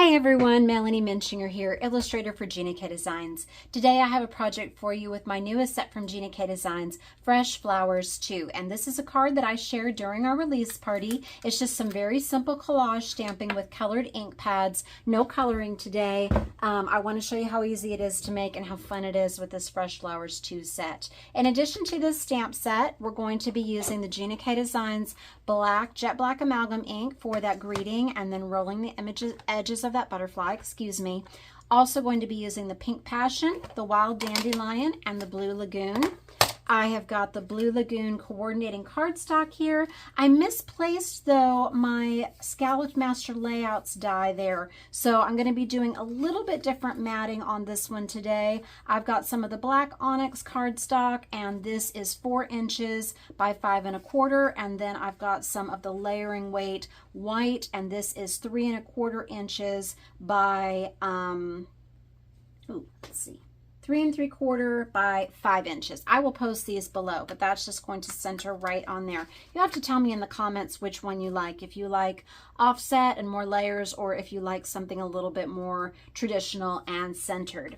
Hey everyone, Melanie Menchinger here, illustrator for Gina K Designs. Today I have a project for you with my newest set from Gina K Designs, Fresh Flowers 2. And this is a card that I shared during our release party. It's just some very simple collage stamping with colored ink pads. No coloring today. I want to show you how easy it is to make and how fun it is with this Fresh Flowers 2 set. In addition to this stamp set, we're going to be using the Gina K Designs jet black amalgam ink for that greeting and then rolling the edges of that butterfly, Also going to be using the Pink Passion, the Wild Dandelion, and the Blue Lagoon. I have got the Blue Lagoon coordinating cardstock here. I misplaced, though, my Scalloped Master Layouts die there. So I'm going to be doing a little bit different matting on this one today. I've got some of the black onyx cardstock, and this is 4 inches by 5 1/4. And then I've got some of the layering weight white, and this is 3 1/4 inches by, let's see. 3 3/4 by 5 inches. I will post these below, but that's just going to center right on there. You have to tell me in the comments which one you like. If you like offset and more layers, or if you like something a little bit more traditional and centered.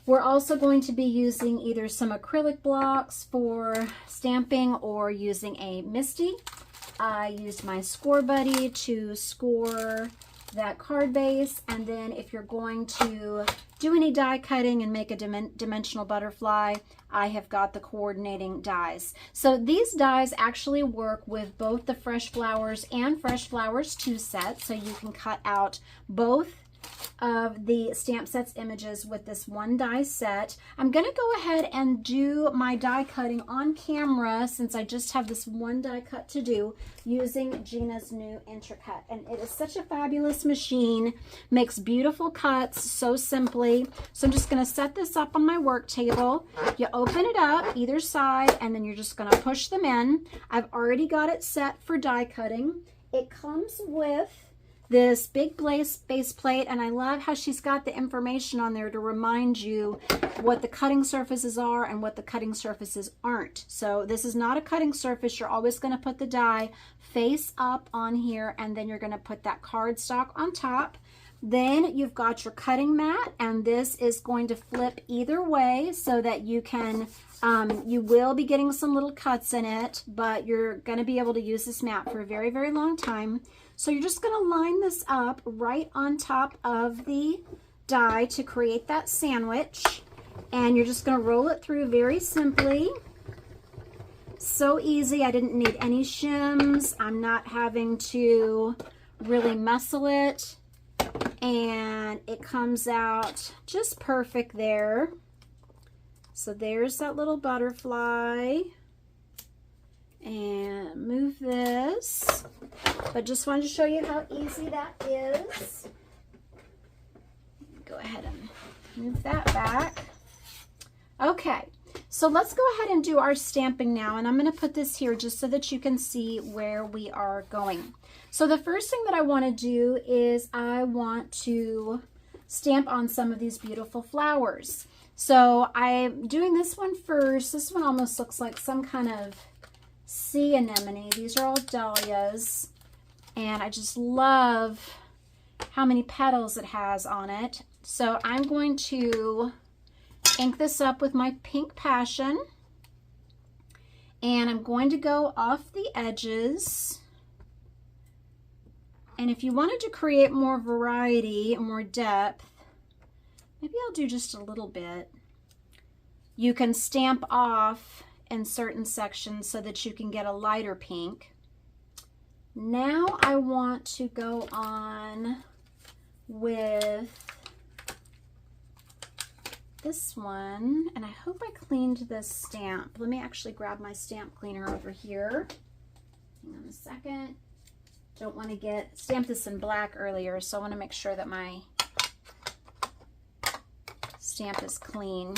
We're also going to be using either some acrylic blocks for stamping or using a Misty. I used my Score Buddy to score that card base, and then if you're going to do any die cutting and make a dimensional butterfly, I have got the coordinating dies. So these dies actually work with both the Fresh Flowers and Fresh Flowers 2 sets, so you can cut out both of the stamp sets images with this one die set. I'm going to go ahead and do my die cutting on camera since I just have this one die cut to do using Gina's new Intracut. And it is such a fabulous machine, makes beautiful cuts so simply. So I'm just going to set this up on my work table. You open it up either side and then you're just going to push them in. I've already got it set for die cutting. It comes with this big base plate, and I love how she's got the information on there to remind you what the cutting surfaces are and what the cutting surfaces aren't. So this is not a cutting surface. You're always going to put the die face up on here, and then you're going to put that cardstock on top. Then you've got your cutting mat, and this is going to flip either way so that you can, you will be getting some little cuts in it, but you're going to be able to use this mat for a very, very long time. So you're just going to line this up right on top of the die to create that sandwich, and you're just going to roll it through very simply. So easy. I didn't need any shims. I'm not having to really muscle it. And it comes out just perfect there. So there's that little butterfly. And move this. But just wanted to show you how easy that is. Go ahead and move that back. Okay, so let's go ahead and do our stamping now. And I'm going to put this here just so that you can see where we are going. So the first thing that I want to do is I want to stamp on some of these beautiful flowers. So I'm doing this one first. This one almost looks like some kind of sea anemone. These are all dahlias, and I just love how many petals it has on it. So I'm going to ink this up with my Pink Passion, and I'm going to go off the edges. And if you wanted to create more variety and more depth, maybe I'll do just a little bit. You can stamp off in certain sections so that you can get a lighter pink. Now I want to go on with this one, and I hope I cleaned this stamp. Let me actually grab my stamp cleaner over here. Hang on a second. Don't want to get stamped this in black earlier, so I want to make sure that my stamp is clean.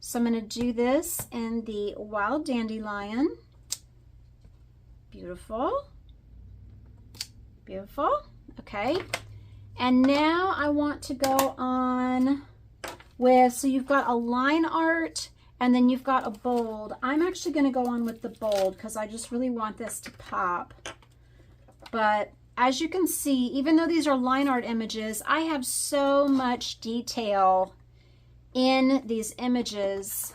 So I'm going to do this in the Wild Dandelion. Beautiful. Beautiful. Okay. And now I want to go on with, so you've got a line art and then you've got a bold. I'm actually going to go on with the bold because I just really want this to pop. But as you can see, even though these are line art images, I have so much detail in these images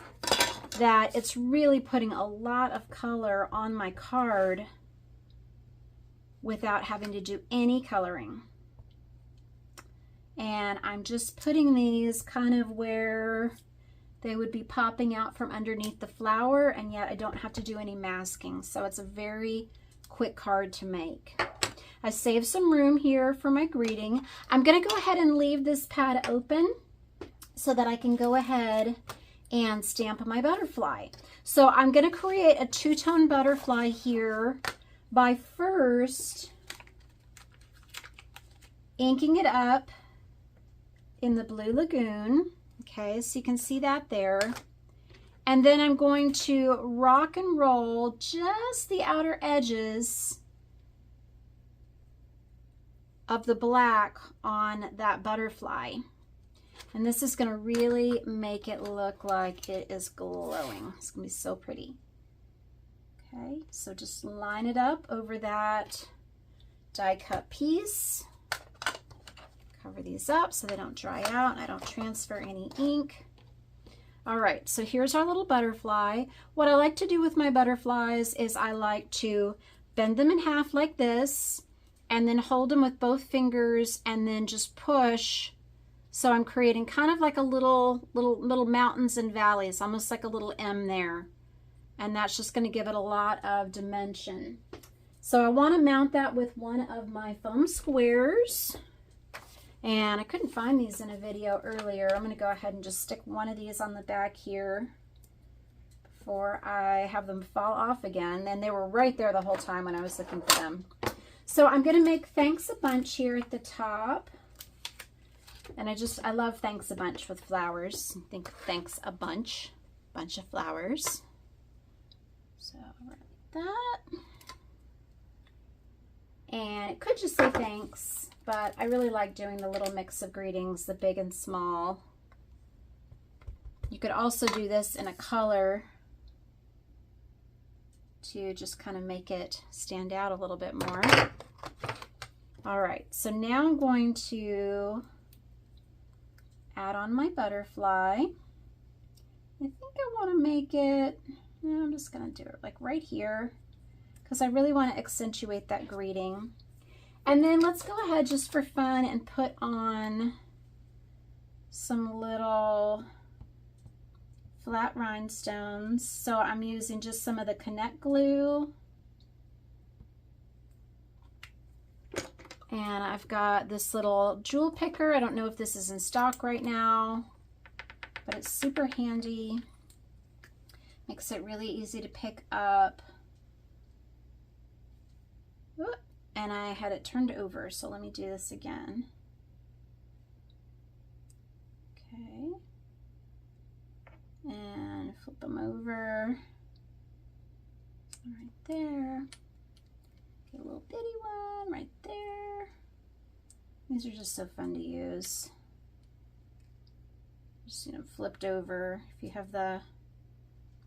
that it's really putting a lot of color on my card without having to do any coloring. And I'm just putting these kind of where they would be popping out from underneath the flower, and yet I don't have to do any masking. So it's a very quick card to make. I saved some room here for my greeting. I'm going to go ahead and leave this pad open so that I can go ahead and stamp my butterfly. So I'm going to create a two-tone butterfly here by first inking it up in the Blue Lagoon. Okay, so you can see that there. And then I'm going to rock and roll just the outer edges of the black on that butterfly. And this is going to really make it look like it is glowing. It's going to be so pretty. Okay, so just line it up over that die cut piece. Cover these up so they don't dry out and I don't transfer any ink. All right, so here's our little butterfly. What I like to do with my butterflies is I like to bend them in half like this and then hold them with both fingers and then just push. So I'm creating kind of like a little mountains and valleys, almost like a little M there. And that's just going to give it a lot of dimension. So I want to mount that with one of my foam squares. And I couldn't find these in a video earlier. I'm going to go ahead and just stick one of these on the back here before I have them fall off again. And they were right there the whole time when I was looking for them. So I'm going to make Thanks a Bunch here at the top. And I love Thanks a Bunch with flowers. I think Thanks a bunch of flowers. So right like that. And it could just say thanks, but I really like doing the little mix of greetings, the big and small. You could also do this in a color to just kind of make it stand out a little bit more. All right, so now I'm going to add on my butterfly. I think I want to make it, I'm just going to do it like right here because I really want to accentuate that greeting. And then let's go ahead just for fun and put on some little flat rhinestones. So I'm using just some of the Connect glue. And I've got this little jewel picker. I don't know if this is in stock right now, but it's super handy. Makes it really easy to pick up. And I had it turned over, so let me do this again. Okay. And flip them over. Right there. Get a little bitty one right there. These are just so fun to use. Just, flipped over. If you have the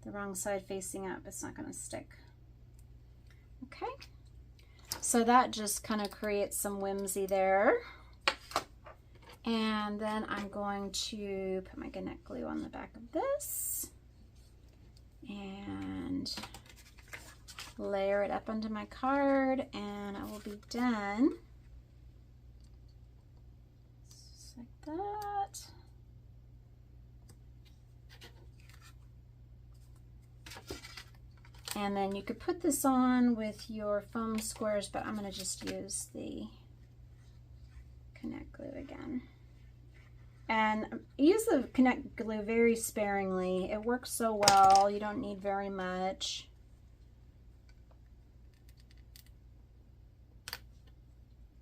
wrong side facing up, it's not going to stick. Okay. So that just kind of creates some whimsy there. And then I'm going to put my Connect glue on the back of this and layer it up onto my card, and I will be done. Just like that. And then you could put this on with your foam squares, but I'm going to just use the Connect glue again. And use the Connect glue very sparingly. It works so well. You don't need very much.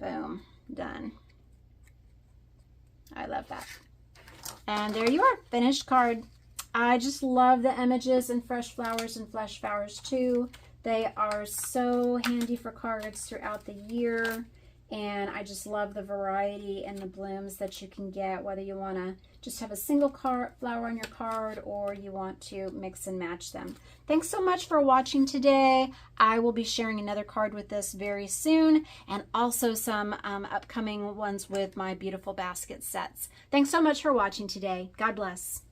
Boom, done. I love that. And there you are, finished card. I just love the images in Fresh Flowers and Flesh Flowers too. They are so handy for cards throughout the year. And I just love the variety and the blooms that you can get, whether you want to just have a single flower on your card or you want to mix and match them. Thanks so much for watching today. I will be sharing another card with this very soon, and also some upcoming ones with my beautiful basket sets. Thanks so much for watching today. God bless.